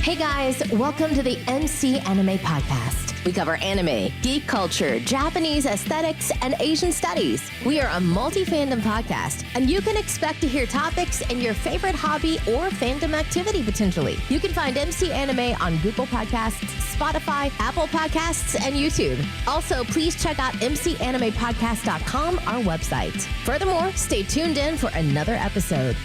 Hey guys, welcome to the MC Anime Podcast. We cover anime, geek culture, Japanese aesthetics, and Asian studies. We are a multi-fandom podcast, and you can expect to hear topics in your favorite hobby or fandom activity potentially. You can find MC Anime on Google Podcasts, Spotify, Apple Podcasts, and YouTube. Also, please check out mcanimepodcast.com, our website. Furthermore, stay tuned in for another episode.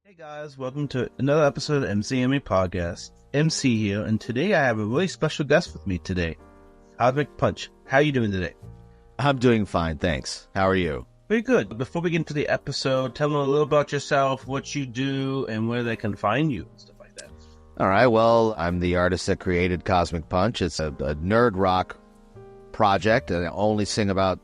Hey guys, welcome to another episode of MC Anime Podcast. MC here, and today I have a really special guest with me today, Cosmic Punch. How are you doing today? I'm doing fine, thanks. How are you? Very good. Before we get into the episode, tell them a little about yourself, what you do, and where they can find you and stuff like that. All right, well, I'm the artist that created Cosmic Punch. It's a nerd rock project, and I only sing about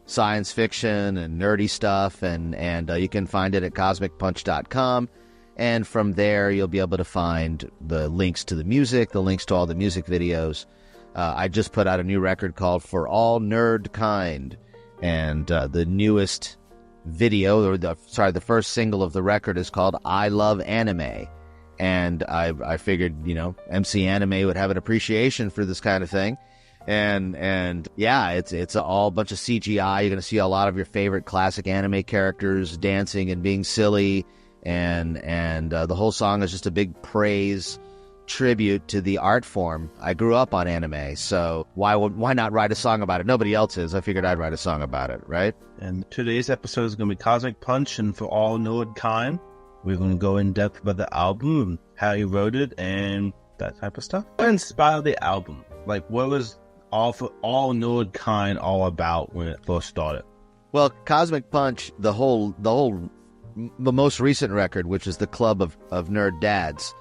science fiction and nerdy stuff, and you can find it at cosmicpunch.com, and from there you'll be able to find the links to the music, the links to all the music videos. I just put out a new record called For All Nerdkind, and the newest video, or the first single of the record is called I Love Anime, and I figured, MC Anime would have an appreciation for this kind of thing. And yeah, it's all a bunch of CGI. You're going to see a lot of your favorite classic anime characters dancing and being silly, and the whole song is just a big praise tribute to the art form. I grew up on anime, so why not write a song about it? Nobody else is. I figured I'd write a song about it, right? And today's episode is going to be Cosmic Punch and For All Nerdkind. We're going to go in depth about the album, how you wrote it, and that type of stuff. What inspired the album? Like, what was All Nerdkind all about when it first started? Well, Cosmic Punch, the most recent record, which is the Club of Nerd Dads,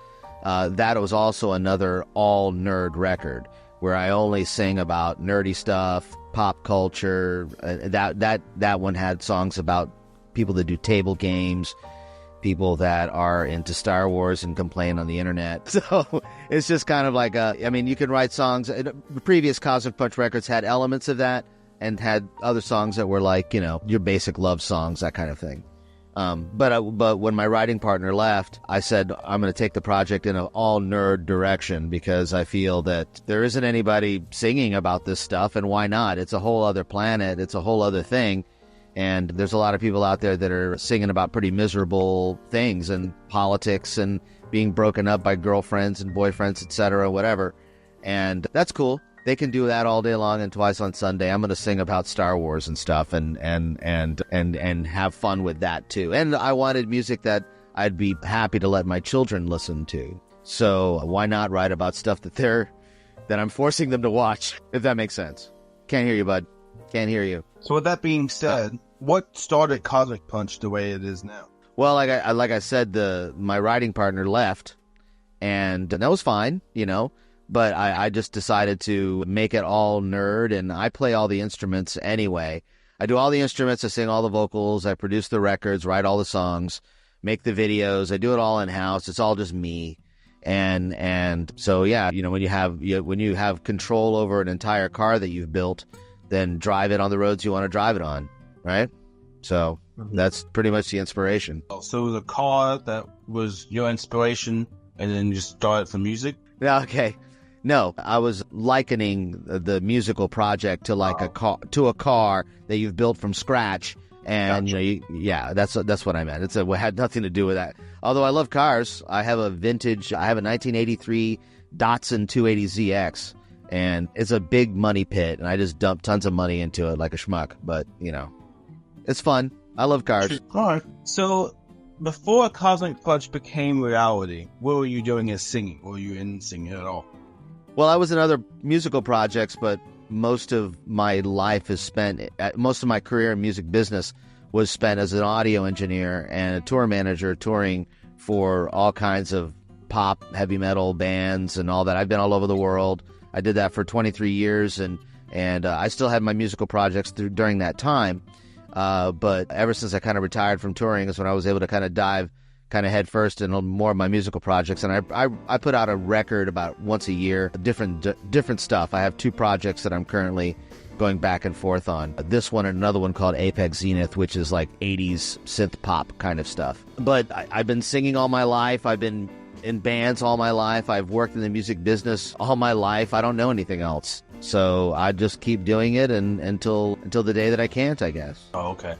that was also another all nerd record where I only sing about nerdy stuff, pop culture. That one had songs about people that do table games, people that are into Star Wars and complain on the internet. So it's just kind of like you can write songs. The previous Cosmic Punch records had elements of that and had other songs that were like, your basic love songs, that kind of thing. But when my writing partner left, I said, I'm going to take the project in an all nerd direction because I feel that there isn't anybody singing about this stuff, and why not? It's a whole other planet. It's a whole other thing. And there's a lot of people out there that are singing about pretty miserable things and politics and being broken up by girlfriends and boyfriends, etc., whatever. And that's cool. They can do that all day long and twice on Sunday. I'm going to sing about Star Wars and stuff and have fun with that too. And I wanted music that I'd be happy to let my children listen to. So why not write about stuff that I'm forcing them to watch, if that makes sense. Can't hear you, bud. Can't hear you. So with that being said, what started Cosmic Punch the way it is now? Well, like I said, my writing partner left, and that was fine, but I just decided to make it all nerd, and I play all the instruments anyway. I do all the instruments, I sing all the vocals, I produce the records, write all the songs, make the videos, I do it all in-house. It's all just me. And so, yeah, when you have control over an entire car that you've built, then drive it on the roads you want to drive it on, right? So that's pretty much the inspiration. So it was a car that was your inspiration, and then you just started for music? Okay. No, I was likening the musical project to like a car that you've built from scratch, and gotcha. That's what I meant. It had nothing to do with that. Although I love cars, I have a 1983 Datsun 280ZX. And it's a big money pit, and I just dump tons of money into it like a schmuck. But, it's fun. I love cars. All right. So, before Cosmic Punch became reality, what were you doing as singing? Were you in singing at all? Well, I was in other musical projects, but most of my life is spent, most of my career in music business was spent as an audio engineer and a tour manager touring for all kinds of pop, heavy metal bands and all that. I've been all over the world. I did that for 23 years, and I still had my musical projects during that time. But ever since I kind of retired from touring is when I was able to kind of dive kind of head first in more of my musical projects. And I put out a record about once a year, different stuff. I have 2 projects that I'm currently going back and forth on. This one and another one called Apex Zenith, which is like 80s synth pop kind of stuff. But I've been singing all my life. I've been in bands all my life. I've worked in the music business all my life. I don't know anything else. So I just keep doing it until the day that I can't, I guess. Oh, okay.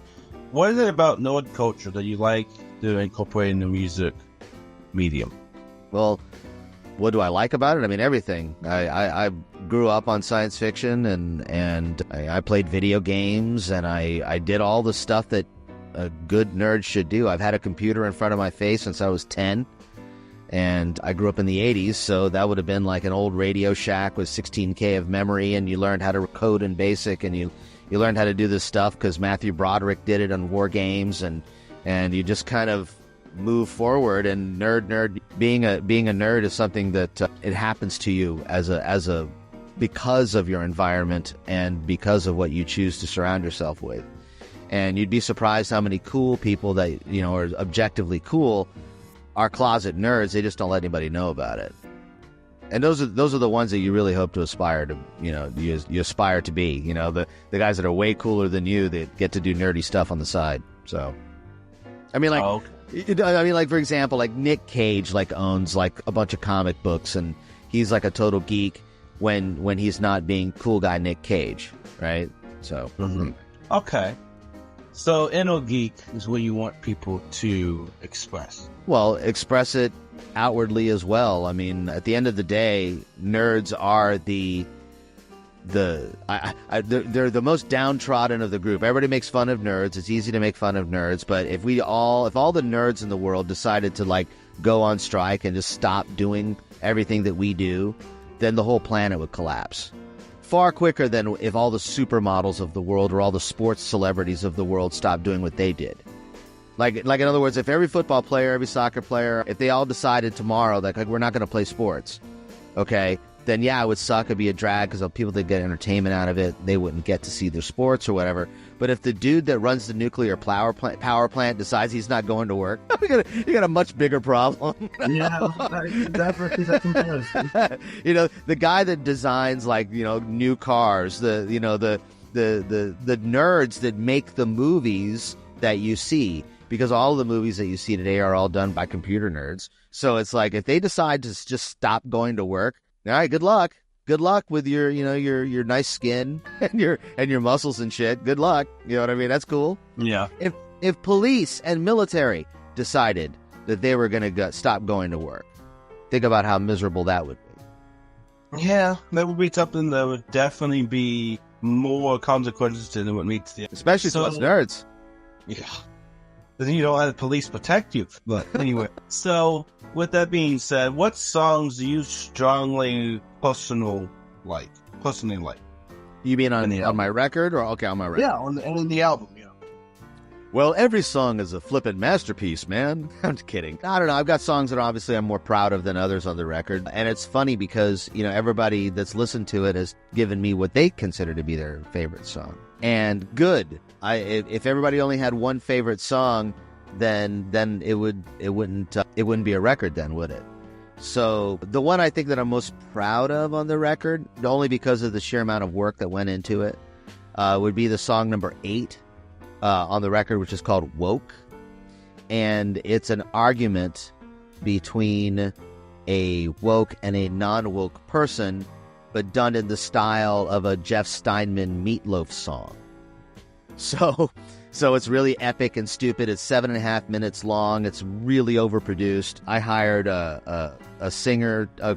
What is it about nerd culture that you like to incorporate in the music medium? Well, what do I like about it? I mean, everything. I grew up on science fiction, and I played video games, and I did all the stuff that a good nerd should do. I've had a computer in front of my face since I was 10. And I grew up in the 80s, so that would have been like an old Radio Shack with 16K of memory, and you learned how to code in BASIC, and you learned how to do this stuff because Matthew Broderick did it on War Games, and you just kind of move forward. And being a nerd is something that it happens to you as a because of your environment and because of what you choose to surround yourself with. And you'd be surprised how many cool people that are objectively cool are closet nerds. They just don't let anybody know about it. And those are the ones that you really hope to aspire to, you aspire to be, the guys that are way cooler than you that get to do nerdy stuff on the side. So, I mean, like, for example, like Nick Cage, like owns like a bunch of comic books, and he's like a total geek when he's not being cool guy Nick Cage, right? So, Okay. So, inner geek is what you want people to express. Well, express it outwardly as well. I mean, at the end of the day, nerds are they're the most downtrodden of the group. Everybody makes fun of nerds. It's easy to make fun of nerds, but if all the nerds in the world decided to like go on strike and just stop doing everything that we do, then the whole planet would collapse. Far quicker than if all the supermodels of the world or all the sports celebrities of the world stopped doing what they did. Like in other words, if every football player, every soccer player, if they all decided tomorrow that like we're not going to play sports, okay, then yeah, it would suck. It'd be a drag because people that get entertainment out of it, they wouldn't get to see their sports or whatever. But if the dude that runs the nuclear power plant decides he's not going to work, you got a much bigger problem. Yeah, that's a comparison. The guy that designs like new cars, the nerds that make the movies that you see, because all of the movies that you see today are all done by computer nerds. So it's like if they decide to just stop going to work, all right, good luck. Good luck with your nice skin and your muscles and shit. Good luck. You know what I mean? That's cool. Yeah. If police and military decided that they were going to stop going to work, think about how miserable that would be. Yeah, that would be something that would definitely be more consequences to than what meets the... Especially to us nerds. Yeah. Then you don't have the police protect you. But anyway, so with that being said, what songs do you personally like? You mean on my record or on my record? Yeah, on the album. Yeah. Well, every song is a flippin' masterpiece, man. I'm just kidding. I don't know. I've got songs that obviously I'm more proud of than others on the record, and it's funny because everybody that's listened to it has given me what they consider to be their favorite song, and good. If everybody only had one favorite song, then it wouldn't be a record, then, would it? So the one I think that I'm most proud of on the record, only because of the sheer amount of work that went into it, would be the song number 8 on the record, which is called Woke. And it's an argument between a woke and a non-woke person, but done in the style of a Jeff Steinman Meatloaf song. So it's really epic and stupid. It's 7.5 minutes long. It's really overproduced. I hired a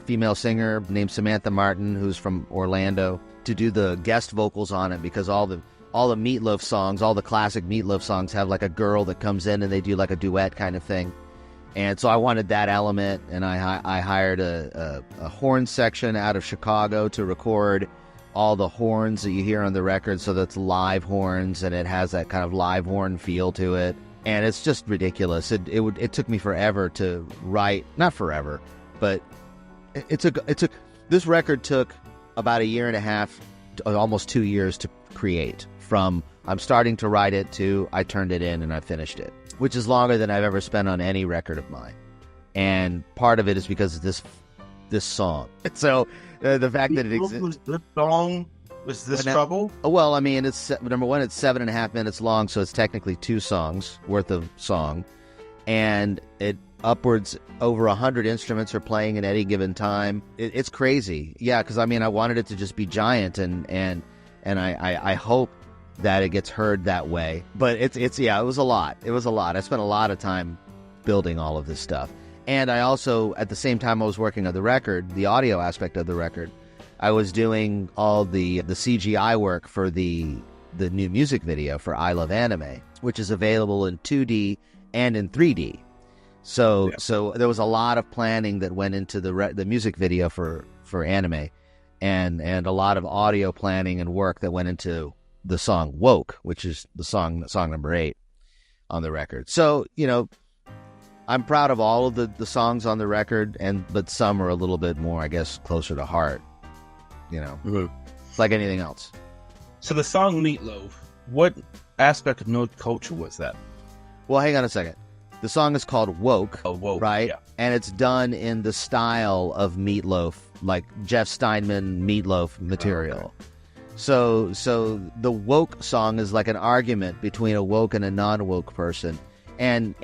female singer named Samantha Martin, who's from Orlando, to do the guest vocals on it, because all the Meatloaf songs, all the classic Meatloaf songs have like a girl that comes in and they do like a duet kind of thing. And so I wanted that element, and I hired a horn section out of Chicago to record all the horns that you hear on the record, so that's live horns, and it has that kind of live horn feel to it, and it's just ridiculous. It took me forever to write, not forever, but this record took about 1.5 years, almost 2 years to create. From I'm starting to write it to I turned it in and I finished it. which is longer than I've ever spent on any record of mine. And part of it is because of this song. So the fact that it exists. This song was this trouble? Well, I mean, it's number one. It's 7.5 minutes long, so it's technically 2 songs worth of song, and it upwards over 100 instruments are playing at any given time. It's crazy, yeah. Because I mean, I wanted it to just be giant, and I hope that it gets heard that way. But it's yeah, it was a lot. It was a lot. I spent a lot of time building all of this stuff. And I also, at the same time I was working on the record, the audio aspect of the record, I was doing all the CGI work for the new music video for I Love Anime, which is available in 2D and in 3D. So there was a lot of planning that went into the music video for anime, and a lot of audio planning and work that went into the song Woke, which is the song number 8 on the record. So, you know, I'm proud of all of the songs on the record, but some are a little bit more, I guess, closer to heart. You know, It's like anything else. So the song Meatloaf, what aspect of nerd culture was that? Well, hang on a second. The song is called Woke, right? Yeah. And it's done in the style of Meatloaf, like Jeff Steinman Meatloaf material. Okay. So the woke song is like an argument between a woke and a non-woke person, and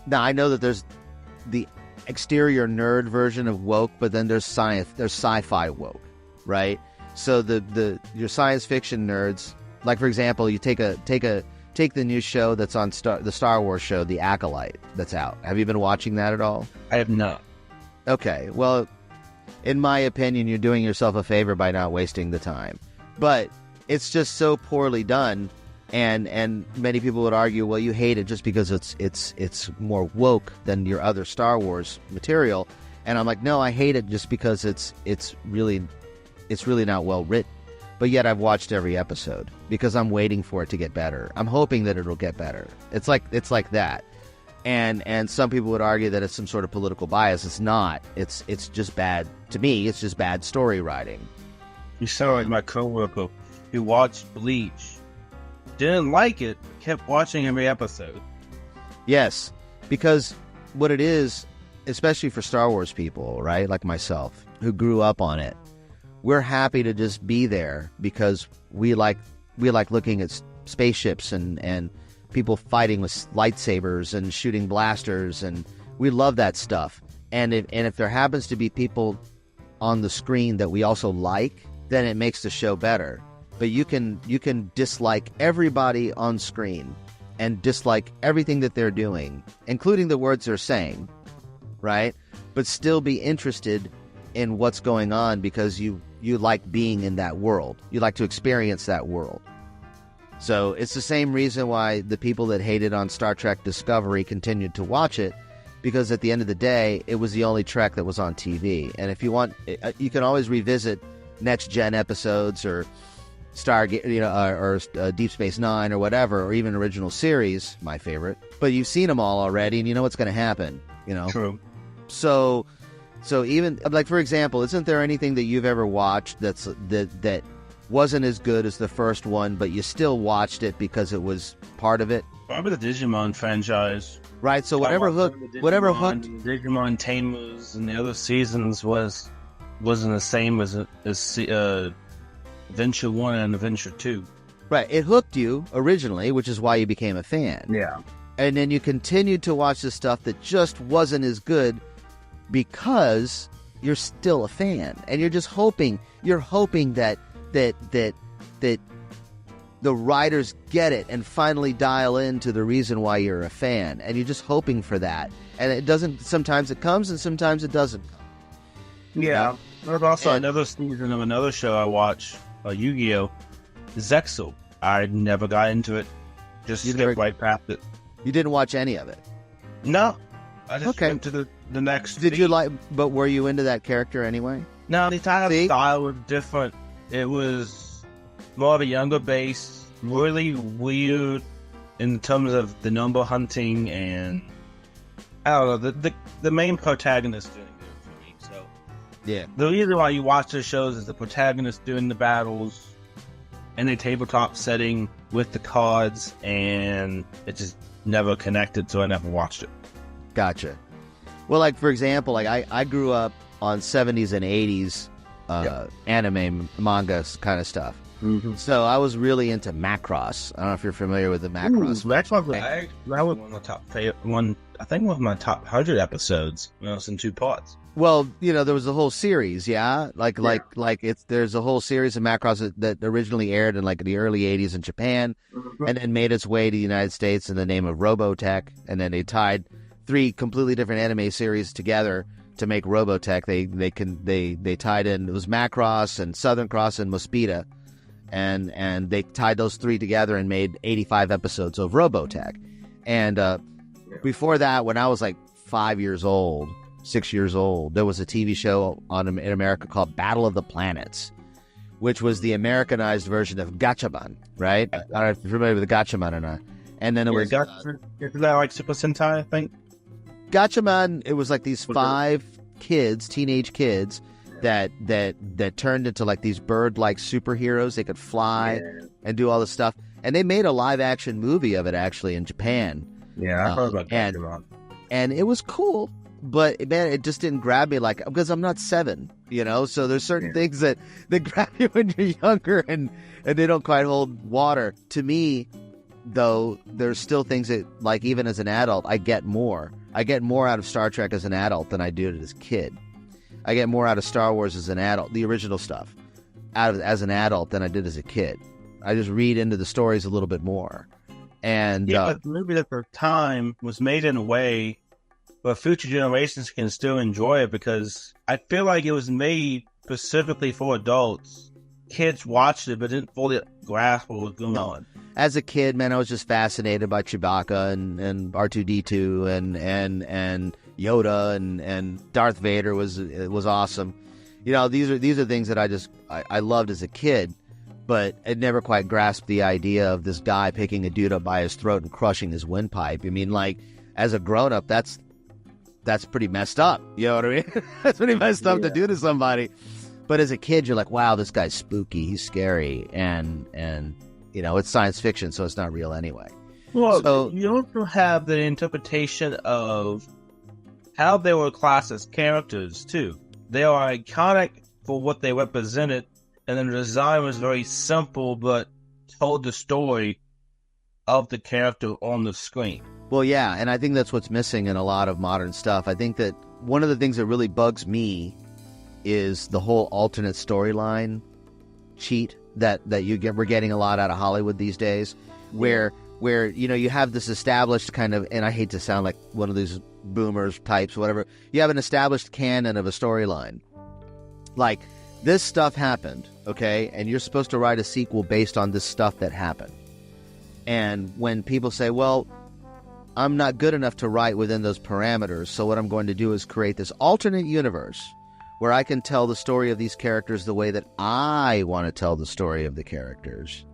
now I know that there's the exterior nerd version of woke, but then there's sci-fi woke, right? So your science fiction nerds, like for example, you take the new show that's on the Star Wars show, The Acolyte, that's out. Have you been watching that at all? I have not. Okay, well, in my opinion, you're doing yourself a favor by not wasting the time. But it's just so poorly done. And many people would argue, well, you hate it just because it's more woke than your other Star Wars material. And I'm like, no, I hate it just because it's really not well written. But yet I've watched every episode because I'm waiting for it to get better. I'm hoping that it'll get better. It's like that. And some people would argue that it's some sort of political bias. It's not. It's just bad. To me, it's just bad story writing. You sound like my coworker who watched Bleach. Didn't like it, kept watching every episode. Yes, because what it is, especially for Star Wars people, right, like myself, who grew up on it, we're happy to just be there because we like looking at spaceships and people fighting with lightsabers and shooting blasters, and we love that stuff. And if there happens to be people on the screen that we also like, then it makes the show better. But you can dislike everybody on screen and dislike everything that they're doing, including the words they're saying, right? But still be interested in what's going on because you like being in that world. You like to experience that world. So it's the same reason why the people that hated on Star Trek Discovery continued to watch it, because at the end of the day, it was the only Trek that was on TV. And if you want, you can always revisit Next Gen episodes or Stargate, or Deep Space Nine or whatever, or even original series, my favorite. But you've seen them all already, and you know what's going to happen. You know. True. So even like, for example, isn't there anything that you've ever watched that wasn't as good as the first one, but you still watched it because it was part of it? Probably the Digimon franchise. Right. So whatever hooked. Digimon Tamers and the other seasons wasn't the same as Adventure 1 and Adventure 2. Right. It hooked you originally, which is why you became a fan. Yeah. And then you continued to watch the stuff that just wasn't as good because you're still a fan. And you're just hoping that the writers get it and finally dial into the reason why you're a fan. And you're just hoping for that. And it doesn't, sometimes it comes and sometimes it doesn't come. Yeah. There's also another season of another show I watched, Yu-Gi-Oh! Zexal. I never got into it. Just skipped right past it. You didn't watch any of it? No. I just went to the next Did you like, but were you into that character anyway? No, the entire style was different. It was more of a younger base, really weird in terms of the number hunting, and I don't know, the main protagonist didn't do it for me. So yeah, the reason why you watch the shows is the protagonist doing the battles, in a tabletop setting with the cards, and it just never connected, so I never watched it. Gotcha. Well, like, for example, like I grew up on 70s and 80s anime, manga kind of stuff. Mm-hmm. So I was really into Macross. I don't know if you're familiar with the Macross. Macross, that was one of my top I think one of my top 100 episodes. It's in 2 parts. Well, there was a whole series, yeah? There's a whole series of Macross that originally aired in like the early 80s in Japan, and then made its way to the United States in the name of Robotech, and then they tied 3 completely different anime series together to make Robotech. They tied in, it was Macross and Southern Cross and Mospeada, and they tied those 3 together and made 85 episodes of Robotech. And before that, when I was like 6 years old, there was a TV show in America called Battle of the Planets, which was the Americanized version of Gatchaman, right? I don't know if you're familiar with the Gatchaman or not. And then it was... Isn't that like Super Sentai, I think? Gatchaman, it was like these 5 kids, teenage kids, that turned into like these bird-like superheroes. They could fly and do all this stuff. And they made a live-action movie of it, actually, in Japan. Yeah, I heard about Gatchaman. And it was cool. But, man, it just didn't grab me because I'm not 7, So there's certain things that grab you when you're younger and they don't quite hold water. To me, though, there's still things that, like, even as an adult, I get more. I get more out of Star Trek as an adult than I did as a kid. I get more out of Star Wars as an adult, the original stuff, as an adult than I did as a kid. I just read into the stories a little bit more. And but the movie at the time was made in a way but future generations can still enjoy it, because I feel like it was made specifically for adults. Kids watched it but didn't fully grasp what was going on. As a kid, man, I was just fascinated by Chewbacca and R2-D2 and Yoda and Darth Vader was awesome. These are things that I loved as a kid, but I never quite grasped the idea of this guy picking a dude up by his throat and crushing his windpipe. I mean, like, as a grown-up, that's pretty messed up. You know what I mean? That's pretty messed up to do to somebody. But as a kid, you're like, wow, this guy's spooky. He's scary. And it's science fiction, so it's not real anyway. Well, so, you also have the interpretation of how they were classed as characters, too. They are iconic for what they represented, and then the design was very simple, but told the story of the character on the screen. Well, yeah, and I think that's what's missing in a lot of modern stuff. I think that one of the things that really bugs me is the whole alternate storyline cheat that we're getting a lot out of Hollywood these days, where you have this established kind of, and I hate to sound like one of these boomers types, whatever, you have an established canon of a storyline. Like, this stuff happened, okay, and you're supposed to write a sequel based on this stuff that happened. And when people say, well, I'm not good enough to write within those parameters, so what I'm going to do is create this alternate universe where I can tell the story of these characters the way that I want to tell the story of the characters,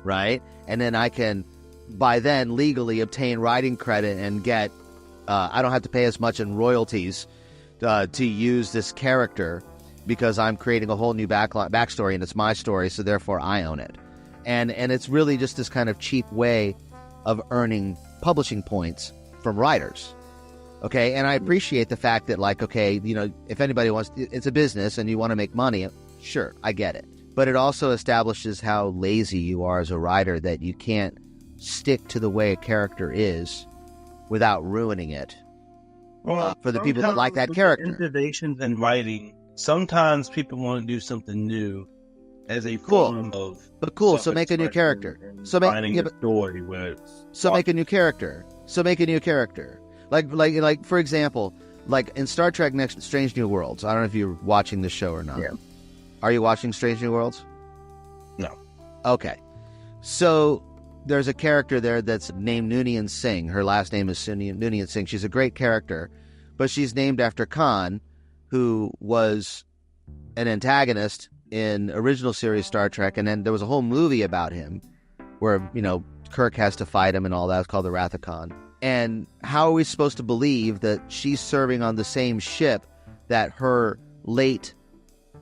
right? And then I can, by then, legally obtain writing credit and get, I don't have to pay as much in royalties to use this character because I'm creating a whole new backstory and it's my story, so therefore I own it. And it's really just this kind of cheap way of earning publishing points from writers. Okay, and I appreciate the fact that, like, okay, if anybody wants, it's a business and you want to make money, sure, I get it. But it also establishes how lazy you are as a writer, that you can't stick to the way a character is without ruining it for the people that like that character. Innovations in writing, sometimes people want to do something new as a form of... But cool, so make a new character. So make a story where make a new character. So make a new character. Like for example, like in Star Trek Next Strange New Worlds. I don't know if you're watching the show or not. Yeah. Are you watching Strange New Worlds? No. Okay. So there's a character there that's named Noonien Singh. Her last name is Noonien Singh. She's a great character, but she's named after Khan, who was an antagonist in original series Star Trek, and then there was a whole movie about him where, Kirk has to fight him and all that. It's called the Wrath of Khan. And how are we supposed to believe that she's serving on the same ship that her late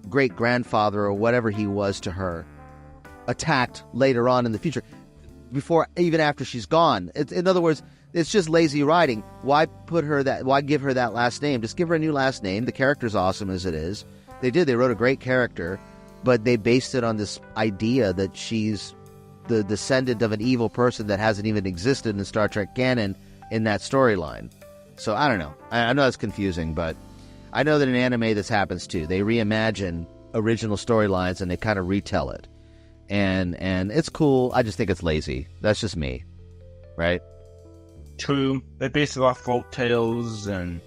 great-grandfather or whatever he was to her attacked later on in the future, even after she's gone. In other words, it's just lazy writing. Why give her that last name? Just give her a new last name. The character's awesome as it is. They wrote a great character, but they based it on this idea that she's the descendant of an evil person that hasn't even existed in Star Trek canon in that storyline. So I don't know. I know that's confusing, but I know that in anime this happens too. They reimagine original storylines and they kind of retell it. And it's cool. I just think it's lazy. That's just me. Right? True. They base it off folk tales and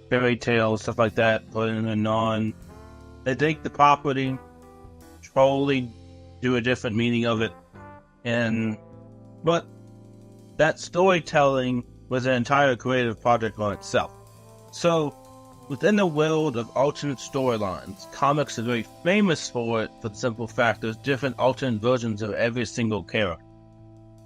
fairy tales, stuff like that, put in a non. They take the property, totally do a different meaning of it, but that storytelling was an entire creative project on itself. So, within the world of alternate storylines, comics are very famous for it for the simple fact there's different alternate versions of every single character.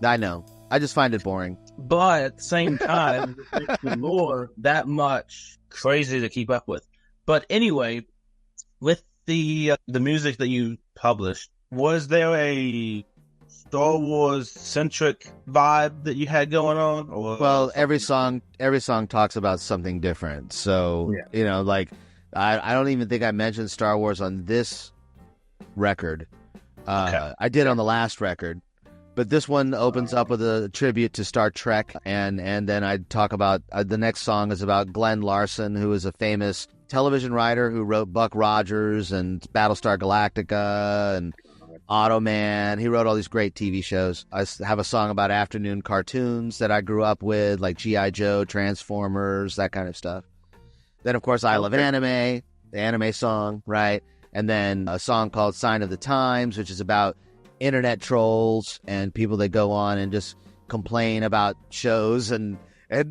I know. I just find it boring. But at the same time, it makes the lore that much crazy to keep up with. But anyway, with the music that you published, was there a Star Wars centric vibe that you had going on? Or well, every song talks about something different. So like I don't even think I mentioned Star Wars on this record. Okay. I did on the last record. But this one opens up with a tribute to Star Trek, and then I talk about the next song is about Glenn Larson, who is a famous television writer who wrote Buck Rogers and Battlestar Galactica and Automan. He wrote all these great TV shows. I have a song about afternoon cartoons that I grew up with, like G.I. Joe, Transformers, that kind of stuff. Then, of course, I Love Anime, the anime song, right? And then a song called Sign of the Times, which is about internet trolls and people that go on and just complain about shows and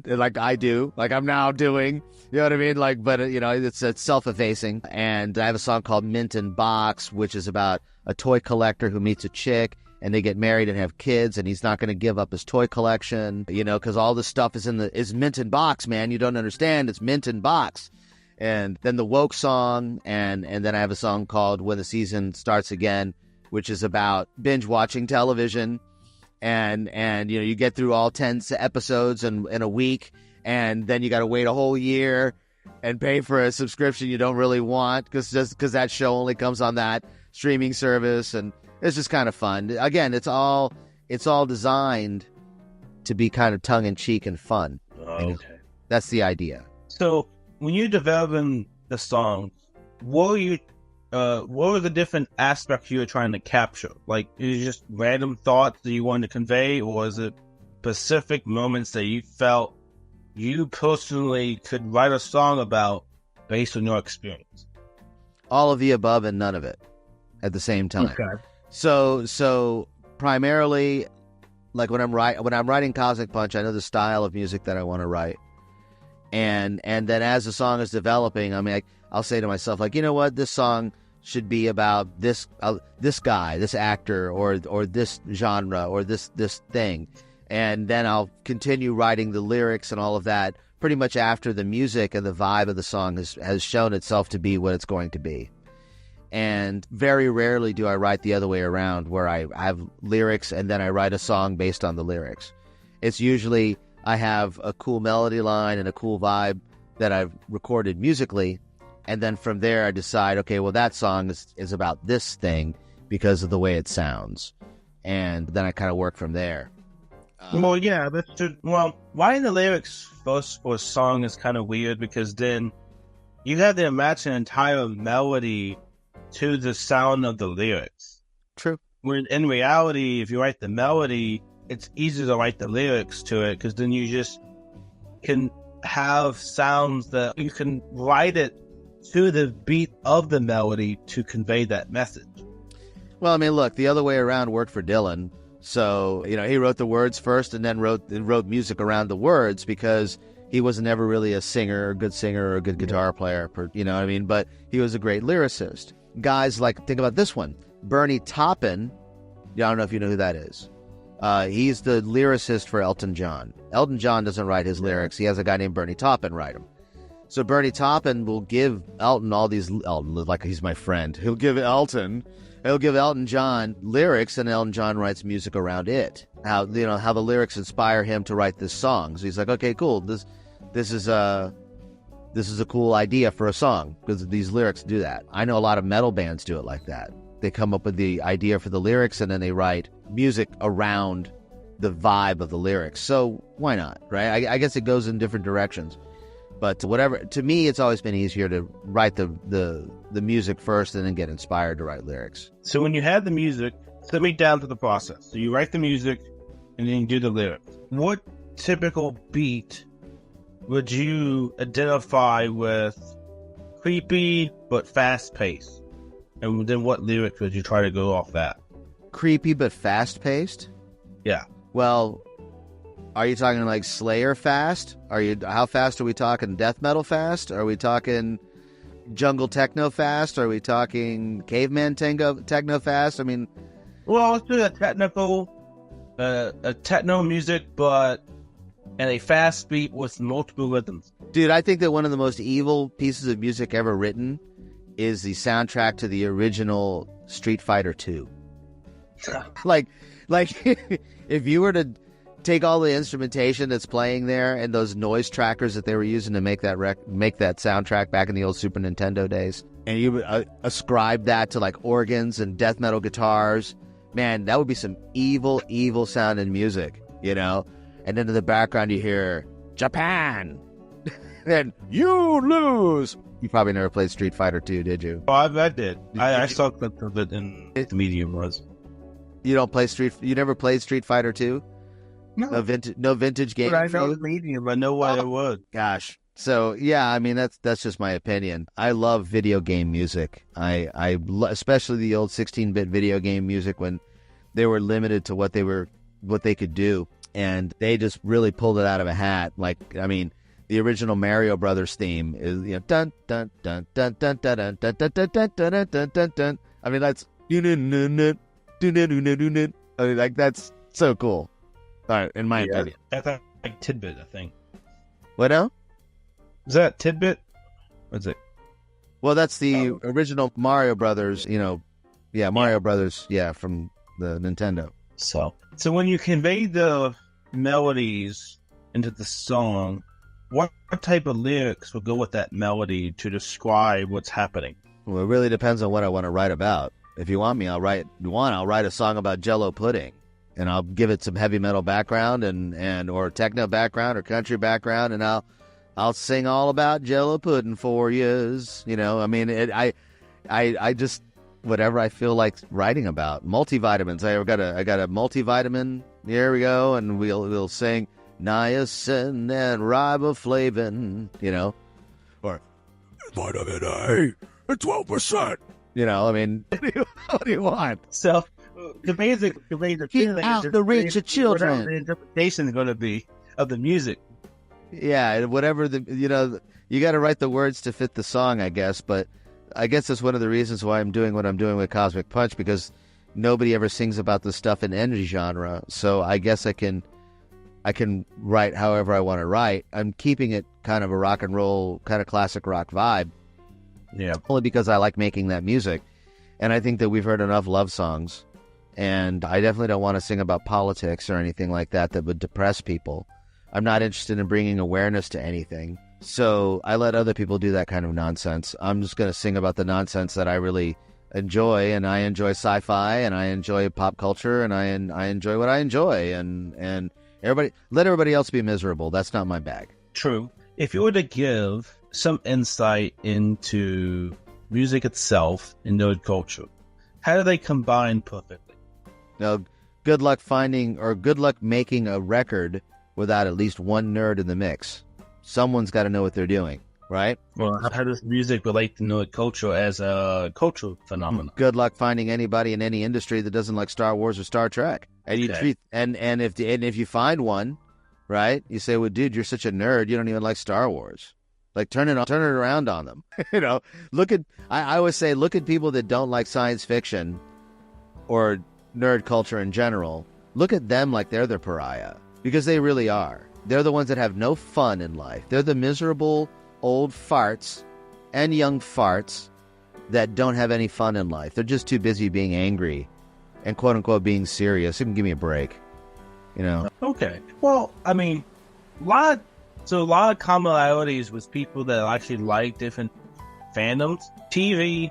like I do, like I'm now doing, you know what I mean? Like, but it's self-effacing. And I have a song called Mint and Box, which is about a toy collector who meets a chick and they get married and have kids, and he's not going to give up his toy collection, because all this stuff is mint and box, man. You don't understand. It's mint and box. And then the woke song, and then I have a song called When the Season Starts Again, which is about binge watching television, and you get through all 10 episodes in a week, and then you got to wait a whole year and pay for a subscription you don't really want because that show only comes on that streaming service, and it's just kind of fun. Again, it's all designed to be kind of tongue in cheek and fun. Okay, that's the idea. So when you're developing the songs, what were the different aspects you were trying to capture? Like, is it just random thoughts that you wanted to convey, or is it specific moments that you felt you personally could write a song about based on your experience? All of the above and none of it at the same time. Okay. So primarily, like when I'm writing Cosmic Punch, I know the style of music that I want to write, and then as the song is developing, I mean, I'll say to myself, like, you know what, this song should be about this guy, this actor, or this genre, or this thing. And then I'll continue writing the lyrics and all of that pretty much after the music and the vibe of the song has shown itself to be what it's going to be. And very rarely do I write the other way around, where I have lyrics and then I write a song based on the lyrics. It's usually I have a cool melody line and a cool vibe that I've recorded musically, and then from there I decide, okay, well, that song is about this thing because of the way it sounds. And then I kind of work from there. Well, yeah, that's true. Well, writing the lyrics first for a song is kind of weird, because then you have to match an entire melody to the sound of the lyrics. True. When in reality, if you write the melody, it's easier to write the lyrics to it, because then you just can have sounds that you can write it to the beat of the melody to convey that message. Well, I mean, look, the other way around worked for Dylan. So, he wrote the words first and then wrote music around the words, because he was never really a singer, a good guitar player, you know what I mean? But he was a great lyricist. Guys like, think about this one, Bernie Taupin. I don't know if you know who that is. He's the lyricist for Elton John. Elton John doesn't write his lyrics. He has a guy named Bernie Taupin write them. So Bernie Taupin will give Elton all these, like he's my friend. He'll give Elton John lyrics, and Elton John writes music around it. How the lyrics inspire him to write this song. So he's like, okay, cool. This is a cool idea for a song because these lyrics do that. I know a lot of metal bands do it like that. They come up with the idea for the lyrics and then they write music around the vibe of the lyrics. So why not, right? I guess it goes in different directions. But whatever, to me, it's always been easier to write the music first and then get inspired to write lyrics. So when you have the music, let me down to the process. So you write the music and then you do the lyrics. What typical beat would you identify with creepy but fast-paced? And then what lyrics would you try to go off that? Creepy but fast-paced? Yeah. Well, are you talking like Slayer fast? How fast are we talking? Death metal fast? Are we talking jungle techno fast? Are we talking caveman techno fast? I mean, well, let's do a techno music, but and a fast beat with multiple rhythms. Dude, I think that one of the most evil pieces of music ever written is the soundtrack to the original Street Fighter 2. like if you were to take all the instrumentation that's playing there and those noise trackers that they were using to make that soundtrack back in the old Super Nintendo days, and you ascribe that to like organs and death metal guitars, man, that would be some evil sounding music, you know? And then in the background you hear Japan, and you lose. You probably never played Street Fighter 2, did you? Oh, I did. I saw clips of it in the medium was. You never played Street Fighter 2? No. No vintage game. But I know the medium. I know what it was. Gosh. So yeah, I mean that's just my opinion. I love video game music. Especially the old 16-bit video game music when they were limited to what they could do, and they just really pulled it out of a hat. Like, I mean, the original Mario Brothers theme is, you know, dun dun dun dun dun dun dun dun dun dun dun dun dun dun dun. I mean, that's I mean, like, that's so cool. All right, in my opinion. That's like Tidbit, I think. What now? Is that Tidbit? What's it? Well, that's the original Mario Brothers, you know. Yeah, Mario Brothers, yeah, from the Nintendo. So when you convey the melodies into the song, what type of lyrics will go with that melody to describe what's happening? Well, it really depends on what I want to write about. If you want me, I'll write a song about Jell-O pudding, and I'll give it some heavy metal background and or techno background or country background, and I'll sing all about Jell-O pudding for yous. You know, I mean, I just whatever I feel like writing about. Multivitamins. I got a multivitamin. Here we go, and we'll sing niacin and riboflavin. You know, or vitamin A at 12%. You know, I mean, what do you want? So the basic keep out the reach of children. The interpretation is going to be of the music. Yeah, whatever you got to write the words to fit the song, I guess. But I guess that's one of the reasons why I'm doing what I'm doing with Cosmic Punch, because nobody ever sings about this stuff in any genre. So I guess I can write however I want to write. I'm keeping it kind of a rock and roll, kind of classic rock vibe. Yeah, only because I like making that music, and I think that we've heard enough love songs, and I definitely don't want to sing about politics or anything like that would depress people. I'm not interested in bringing awareness to anything, so I let other people do that kind of nonsense. I'm just going to sing about the nonsense that I really enjoy, and I enjoy sci-fi, and I enjoy pop culture, and I enjoy what I enjoy, and let everybody else be miserable. That's not my bag. True. If you were to give some insight into music itself and nerd culture, how do they combine perfectly? Now, good luck making a record without at least one nerd in the mix. Someone's got to know what they're doing, right? Well, how does music relate to nerd culture as a cultural phenomenon? Good luck finding anybody in any industry that doesn't like Star Wars or Star Trek. And if you find one, right, you say, well, dude, you're such a nerd, you don't even like Star Wars. Like, turn it around on them. You know, I always say, look at people that don't like science fiction or nerd culture in general. Look at them like they're the pariah, because they really are. They're the ones that have no fun in life. They're the miserable old farts and young farts that don't have any fun in life. They're just too busy being angry and quote unquote being serious. It can give me a break, you know. Okay. Well, I mean, a lot of commonalities with people that actually like different fandoms. TV,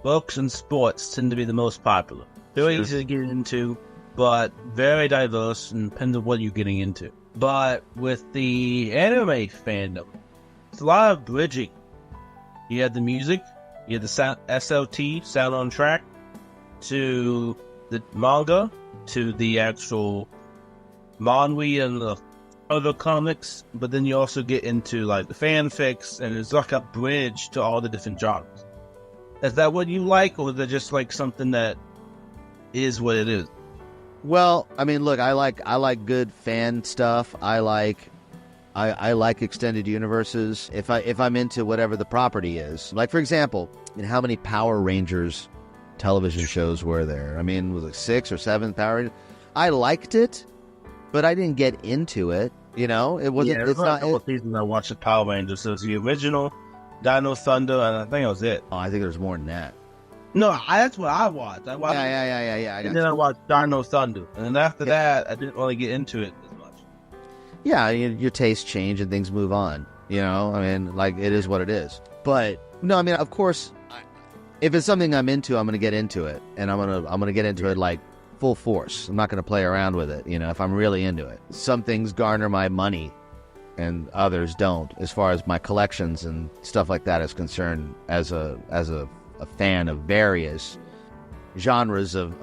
books, and sports tend to be the most popular. They're easy to get into, but very diverse and depends on what you're getting into. But with the anime fandom, it's a lot of bridging. You have the music, you have the SLT, sound on track, to the manga, to the actual manhwa and the other comics, but then you also get into like the fanfics, and it's like a bridge to all the different genres. Is that what you like, or is it just like something that is what it is? Well, I mean, look, I like good fan stuff. I like extended universes. If I'm into whatever the property is, like for example, how many Power Rangers television shows were there? I mean, was it 6 or 7 Power Rangers? I liked it, but I didn't get into it. You know, it wasn't. Yeah, it's not a couple seasons I watched the Power Rangers. So it's the original, Dino Thunder, and I think that was it. Oh, I think there's more than that. No, that's what I watched. Yeah. And then I watched Dino Thunder, and then after that, I didn't really get into it as much. Yeah, your tastes change and things move on. You know, I mean, like it is what it is. But no, I mean, of course, if it's something I'm into, I'm going to get into it, and I'm gonna get into it like full force. I'm not going to play around with it. You know, if I'm really into it, some things garner my money, and others don't. As far as my collections and stuff like that is concerned, as a fan of various genres of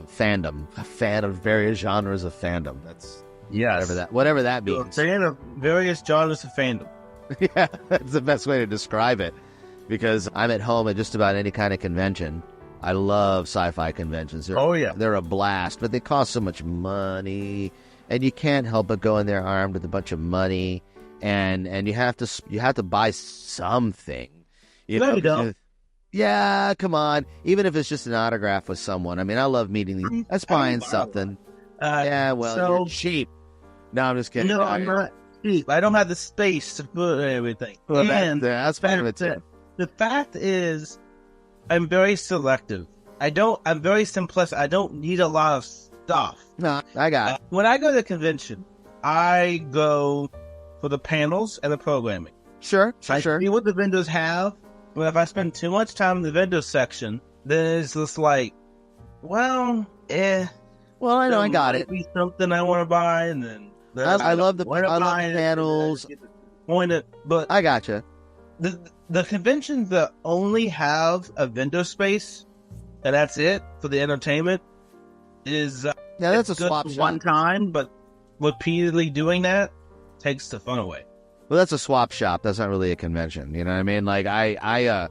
fandom, a fan of various genres of fandom. That's whatever that means. So, fan of various genres of fandom. Yeah, that's the best way to describe it. Because I'm at home at just about any kind of convention. I love sci-fi conventions. They're a blast, but they cost so much money, and you can't help but go in there armed with a bunch of money, and you have to buy something. You know? Yeah, come on. Even if it's just an autograph with someone. I mean, I love meeting these. That's buying something. You're cheap. No, I'm just kidding. No, I'm not cheap. I don't have the space to put everything. Well, that's part of it too. The fact is, I'm very selective. I'm very simplistic. I don't need a lot of stuff. No, I got it. When I go to a convention, I go for the panels and the programming. Sure. I see what the vendors have. But if I spend too much time in the vendor section, then it's just like, well, I know, I got it. Be something I want to buy, and then I love the panels. But I gotcha. The conventions that only have a vendor space and that's it for the entertainment is that's a swap shop. One time, but repeatedly doing that takes the fun away. Well, that's a swap shop. That's not really a convention. You know what I mean? Like I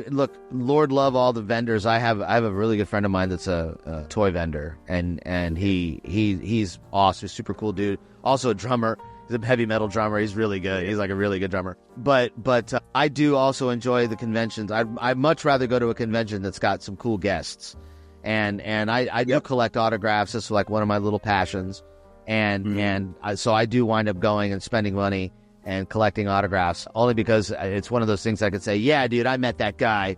look, Lord love all the vendors. I have a really good friend of mine that's a toy vendor, and he's awesome, he's a super cool dude. Also a drummer. He's a heavy metal drummer. He's really good. He's like a really good drummer. But I do also enjoy the conventions. I'd much rather go to a convention that's got some cool guests, and I do collect autographs. That's like one of my little passions. So I do wind up going and spending money and collecting autographs, only because it's one of those things I could say, yeah, dude, I met that guy,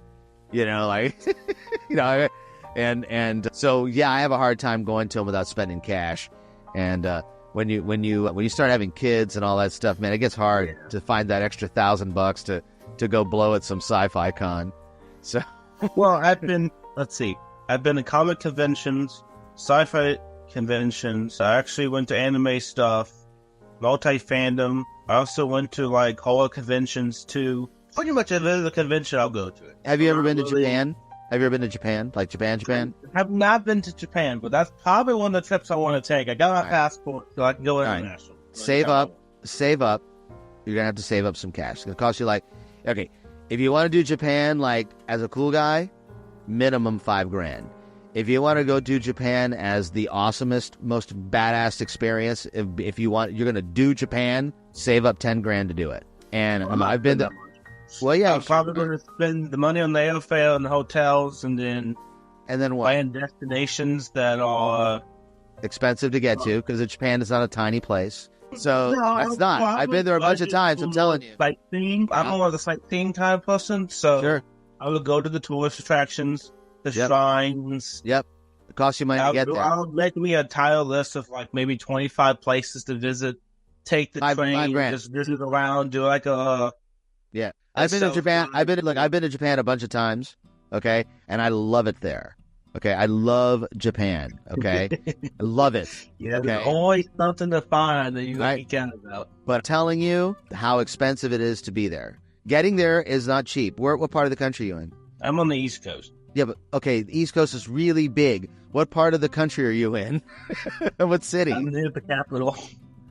you know, like, you know, and so, yeah, I have a hard time going to him without spending cash. And when you start having kids and all that stuff, man, it gets hard to find that extra $1,000 to go blow at some sci-fi con. So, well, I've been to comic conventions, sci-fi conventions. I actually went to anime stuff, multi-fandom. I also went to like horror conventions too. Pretty much if there's a convention, I'll go to it. Have you ever been to Japan? Have you ever been to Japan? Like Japan? I have not been to Japan, but that's probably one of the trips I want to take. I got my passport, so I can go international. Right. Save up. You're going to have to save up some cash. It's going to cost you okay, if you want to do Japan, like, as a cool guy, minimum $5,000. If you want to go do Japan as the awesomest, most badass experience, if you want, you're going to do Japan, save up $10,000 to do it. And I've been there. Well, yeah, I'm probably going to spend the money on the airfare and the hotels, and then what? Buying destinations that are expensive to get to, because Japan is not a tiny place. So that's not. I've been there a bunch of times. I'm telling you. Sightseeing. I'm more of the sightseeing kind of person. So Sure. I would go to the tourist attractions, the shrines. Yep. It costs you money to get there. I'll make me a tile list of like maybe 25 places to visit. Take the train, just visit around, do like a. Yeah, I've been to Japan. I've been to Japan a bunch of times. Okay, and I love it there. Okay, I love Japan. Okay, I love it. Yeah, okay? There's always something to find that you geek out about. But I'm telling you how expensive it is to be there. Getting there is not cheap. What part of the country are you in? I'm on the East Coast. Yeah, but okay, the East Coast is really big. What part of the country are you in? What city? I'm near the capital.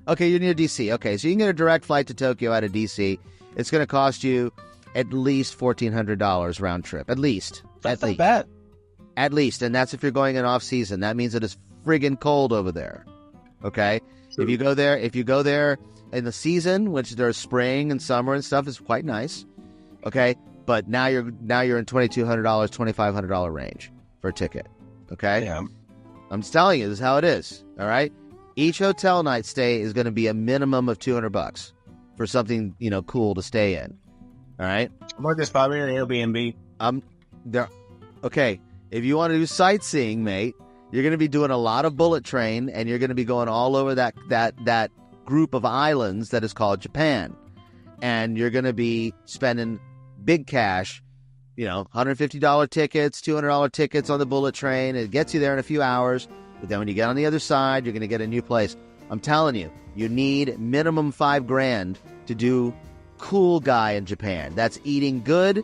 Okay, you're near D.C. Okay, so you can get a direct flight to Tokyo out of D.C. It's going to cost you at least $1,400 round trip. At least. That's not bad. At least, and that's if you're going in off season. That means it is friggin' cold over there. Okay, True. if you go there in the season, which there's spring and summer and stuff, is quite nice. Okay, but now you're in $2,200, $2,500 range for a ticket. Okay, yeah. I'm just telling you, this is how it is. All right, each hotel night stay is going to be a minimum of $200 for something cool to stay in. All right, Or just probably an Airbnb. There. Okay, if you want to do sightseeing, mate, you're going to be doing a lot of bullet train, and you're going to be going all over that group of islands that is called Japan, and you're going to be spending big cash, $150 tickets, $200 tickets on the bullet train. It gets you there in a few hours, but then when you get on the other side, you're going to get a new place. I'm telling you, you need minimum $5,000 to do cool guy in Japan. That's eating good,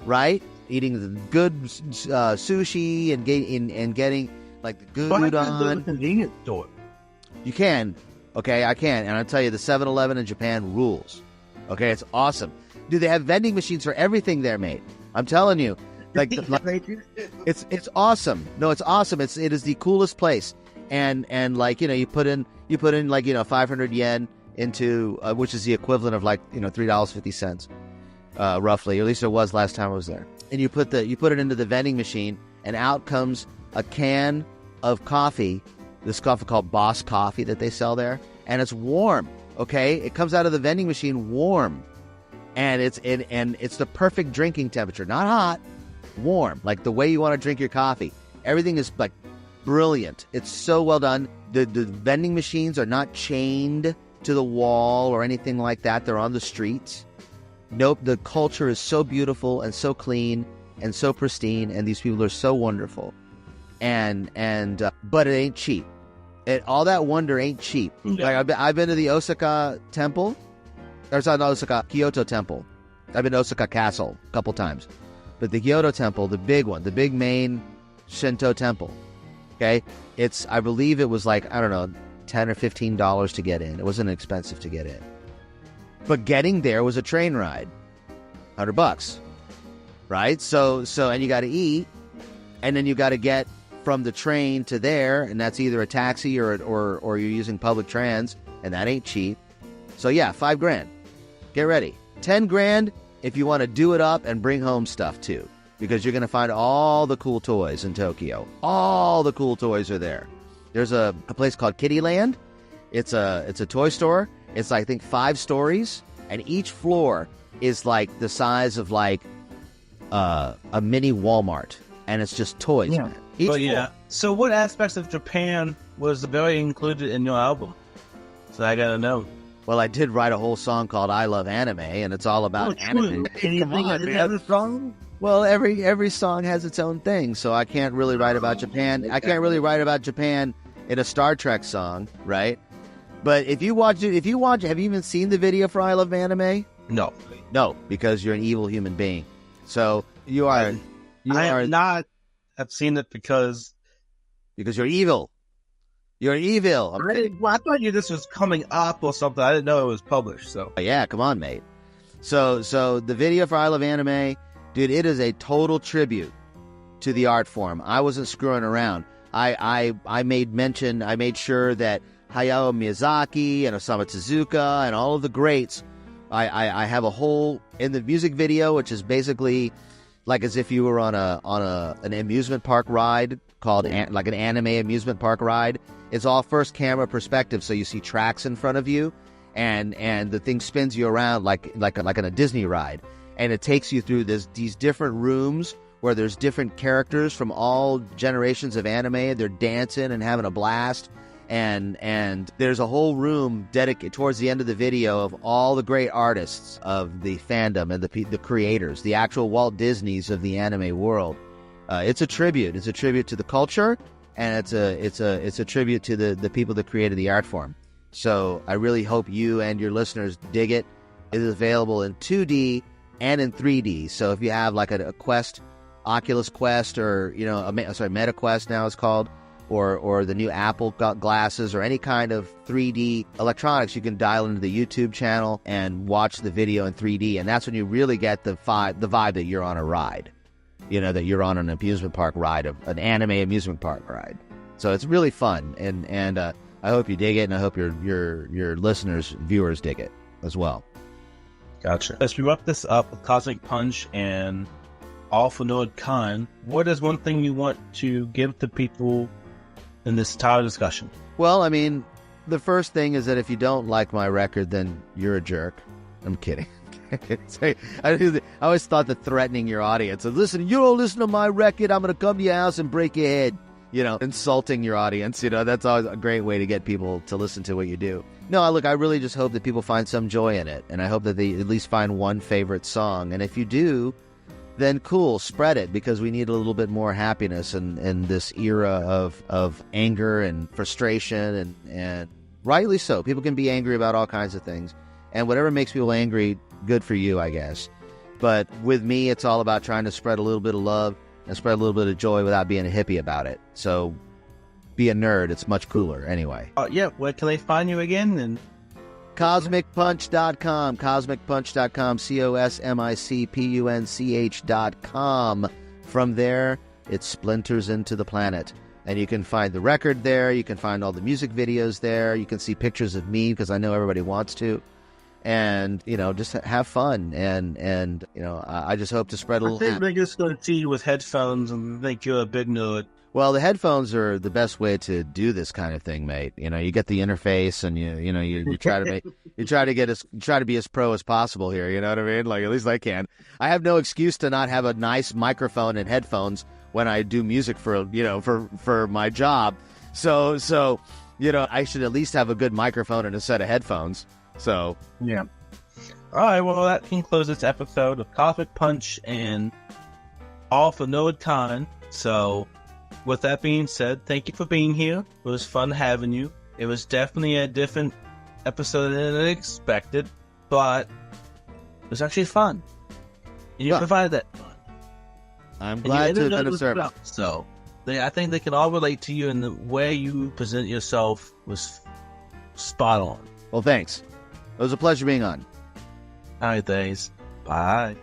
right? Eating good sushi and getting like the good udon. Convenience store. You can, okay, I can, and I'll tell you, the 7-Eleven in Japan rules. Okay, it's awesome. Dude, they have vending machines for everything there, mate. I'm telling you, it's awesome. No, it's awesome. It is the coolest place, and you put in 500 yen into which is the equivalent of $3.50 roughly, or at least it was last time I was there. And you put it into the vending machine, and out comes a can of coffee, this coffee called Boss Coffee that they sell there, and it's warm. Okay, it comes out of the vending machine warm, and it's the perfect drinking temperature, not hot, warm, like the way you want to drink your coffee. Everything is like brilliant. It's so well done. The vending machines are not chained to the wall or anything like that. They're on the streets. Nope, the culture is so beautiful and so clean and so pristine, and these people are so wonderful. But it ain't cheap. All that wonder ain't cheap. Yeah. Like I've been to the Osaka temple. Or not Osaka, Kyoto temple. I've been to Osaka Castle a couple times. But the Kyoto temple, the big one, the big main Shinto temple, okay? I believe it was $10 or $15 to get in. It wasn't expensive to get in. But getting there was a train ride, $100, right? So, and you got to eat, and then you got to get from the train to there, and that's either a taxi or you're using public trans, and that ain't cheap. So yeah, $5,000. Get ready. $10,000 if you want to do it up and bring home stuff too, because you're going to find all the cool toys in Tokyo. All the cool toys are there. There's a place called Kittyland. It's a toy store. It's I think 5 stories, and each floor is like the size of a mini Walmart, and it's just toys. Yeah. Man. Each floor. So what aspects of Japan was very included in your album? So I gotta know. Well, I did write a whole song called "I Love Anime," and it's all about anime. Come on, man. Song? Well, every song has its own thing, so I can't really write about Japan. I can't really write about Japan in a Star Trek song, right? But have you even seen the video for "I Love Anime"? No, because you're an evil human being. So you are. I have not. I've seen it because you're evil. You're evil. I thought this was coming up or something. I didn't know it was published. So yeah, come on, mate. So the video for "I Love Anime," dude, it is a total tribute to the art form. I wasn't screwing around. I made sure that Hayao Miyazaki and Osamu Tezuka and all of the greats, I have a whole in the music video, which is basically like as if you were on an amusement park ride called like an anime amusement park ride. It's all first camera perspective, so you see tracks in front of you, and the thing spins you around like on a Disney ride, and it takes you through these different rooms where there's different characters from all generations of anime. They're dancing and having a blast. And there's a whole room dedicated towards the end of the video of all the great artists of the fandom and the creators, the actual Walt Disneys of the anime world. It's a tribute. It's a tribute to the culture, and it's a tribute to the people that created the art form. So I really hope you and your listeners dig it. It is available in 2D and in 3D. So if you have like a Quest, Oculus Quest, or Meta Quest now it's called, or the new Apple glasses, or any kind of 3D electronics, you can dial into the YouTube channel and watch the video in 3D, and that's when you really get the vibe that you're on a ride, that you're on an amusement park ride, an anime amusement park ride. So it's really fun, and I hope you dig it, and I hope your listeners, viewers dig it as well. Gotcha. As we wrap this up with Cosmic Punch and All Nerdkind, what is one thing you want to give to people in this entire discussion? Well, I mean, the first thing is that if you don't like my record, then you're a jerk. I'm kidding. I always thought that threatening your audience, and listen, you don't listen to my record, I'm going to come to your house and break your head. Insulting your audience, that's always a great way to get people to listen to what you do. No, look, I really just hope that people find some joy in it, and I hope that they at least find one favorite song. And if you do, then cool, spread it, because we need a little bit more happiness in this era of anger and frustration, and rightly so. People can be angry about all kinds of things, and whatever makes people angry, good for you, I guess. But with me, it's all about trying to spread a little bit of love and spread a little bit of joy without being a hippie about it. So be a nerd. It's much cooler anyway. Where can they find you again? And CosmicPunch.com, CosmicPunch.com, CosmicPunch.com. From there, it splinters into the planet. And you can find the record there. You can find all the music videos there. You can see pictures of me, because I know everybody wants to. And, just have fun. And I just hope to spread a little. I think they're just going to see you with headphones and think you're a big nerd. Well, the headphones are the best way to do this kind of thing, mate. You get the interface, and you try to be as pro as possible here. You know what I mean? Like, at least I can. I have no excuse to not have a nice microphone and headphones when I do music for my job. So I should at least have a good microphone and a set of headphones. So yeah. All right. Well, that concludes this episode of Cosmic Punch and All Nerdkind. So, with that being said, thank you for being here. It was fun having you. It was definitely a different episode than I expected, but it was actually fun. And you provided that fun. I'm glad to have been of service. So, I think they can all relate to you, and the way you present yourself was spot on. Well, thanks. It was a pleasure being on. All right, thanks. Bye.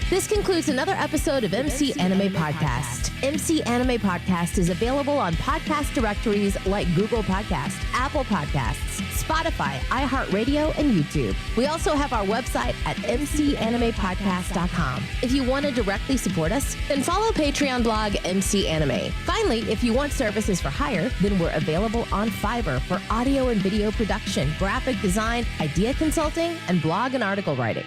This concludes another episode of MC Anime Podcast. MC Anime Podcast is available on podcast directories like Google Podcast, Apple Podcasts, Spotify, iHeartRadio, and YouTube. We also have our website at mcanimepodcast.com. If you want to directly support us, then follow Patreon blog MC Anime. Finally, if you want services for hire, then we're available on Fiverr for audio and video production, graphic design, idea consulting, and blog and article writing.